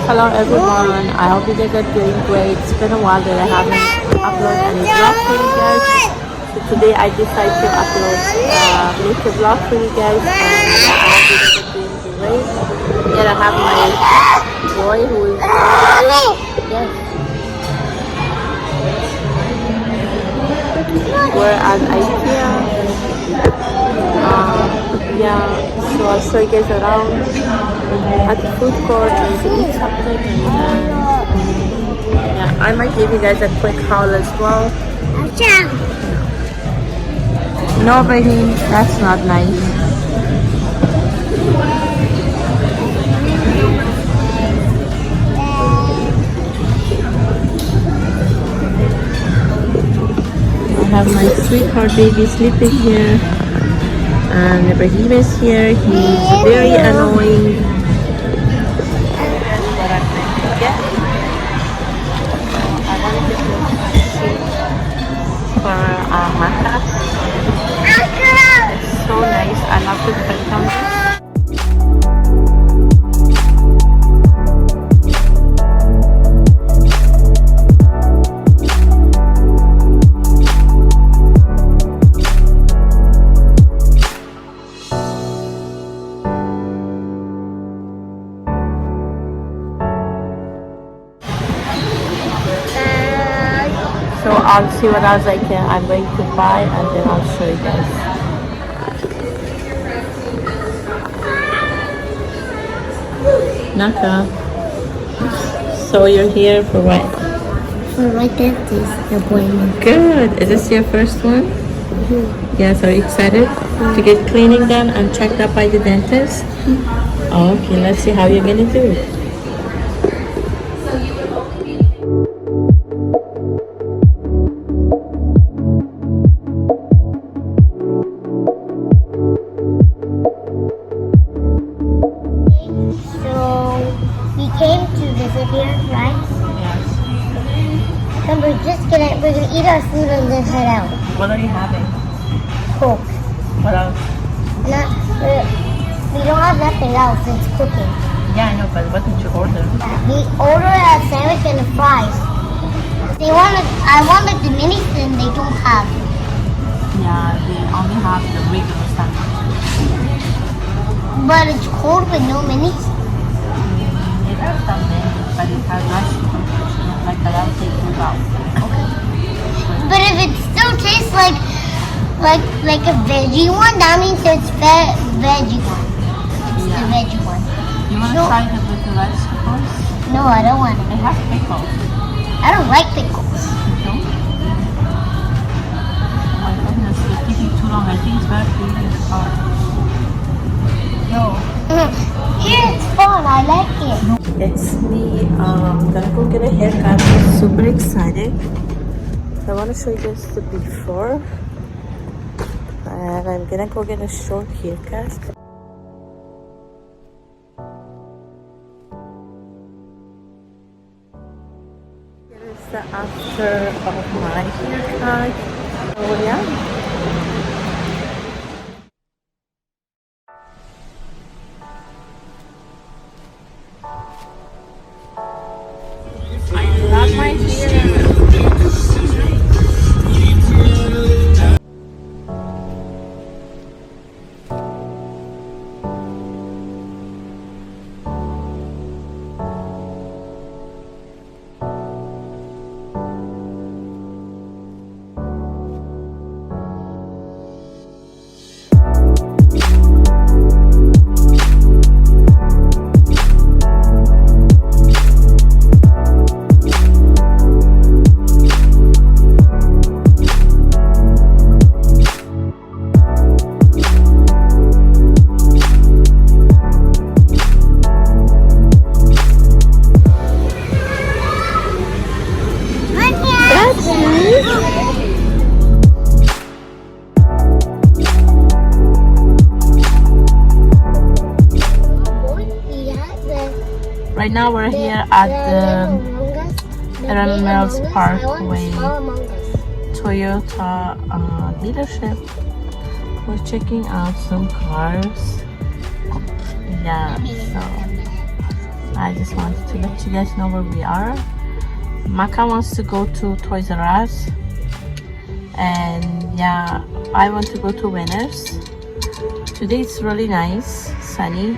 Hello everyone, I hope you guys are doing great. It's been a while that I haven't uploaded any vlog for you guys. So today I decided to upload make a vlog for you guys, and yeah, I hope you guys are doing great. Here I have my boy who is yes. We're at IKEA. Yeah, so I'll show you guys around at the food court and to eat something, and yeah, I might give you guys a quick haul as well. No, Brahim, that's not nice. I have my sweetheart baby sleeping here. And Ibrahim is here. He's very annoying. What I'm going to get. I wanted to get for maca. It's so nice. I love the print on this. So I'll see what else I'm going to buy, and then I'll show you guys. Naka. So you're here for what? For my dentist appointment. Good. Is this your first one? Mm-hmm. Yes, are you excited to get cleaning done and checked up by the dentist? Okay, let's see how you're gonna do. Came to visit here, right? Yes. And we're gonna eat our food and then head out. What are you having? Coke. What else? We don't have nothing else. It's cooking. Yeah, I know, but what did you order? We ordered a sandwich and fries. I wanted the minis and they don't have. Yeah, they only have the regular sandwich. But it's cold with no minis. It has some menus, but it has rice like a latte without. Okay. But if it still tastes like a veggie one, that means it's veggie one. It's the veggie one. You want to try it with the rice pickles? No, I don't want it. It has pickles. I don't like pickles. No? Oh my goodness, it's taking too long. I think it's better for you in the car. No. Yeah, it's fun. I like it. It's me. I'm gonna go get a haircut. I'm super excited. I want to show you guys the before. And I'm gonna go get a short haircut. Here's the after of my haircut. Oh yeah. Not my hair. Right now we're here at the Mills Parkway Toyota dealership. We're checking out some cars. Yeah, so I just wanted to let you guys know where we are. Maka wants to go to Toys R Us, and yeah, I want to go to Winners. Today it's really nice, sunny.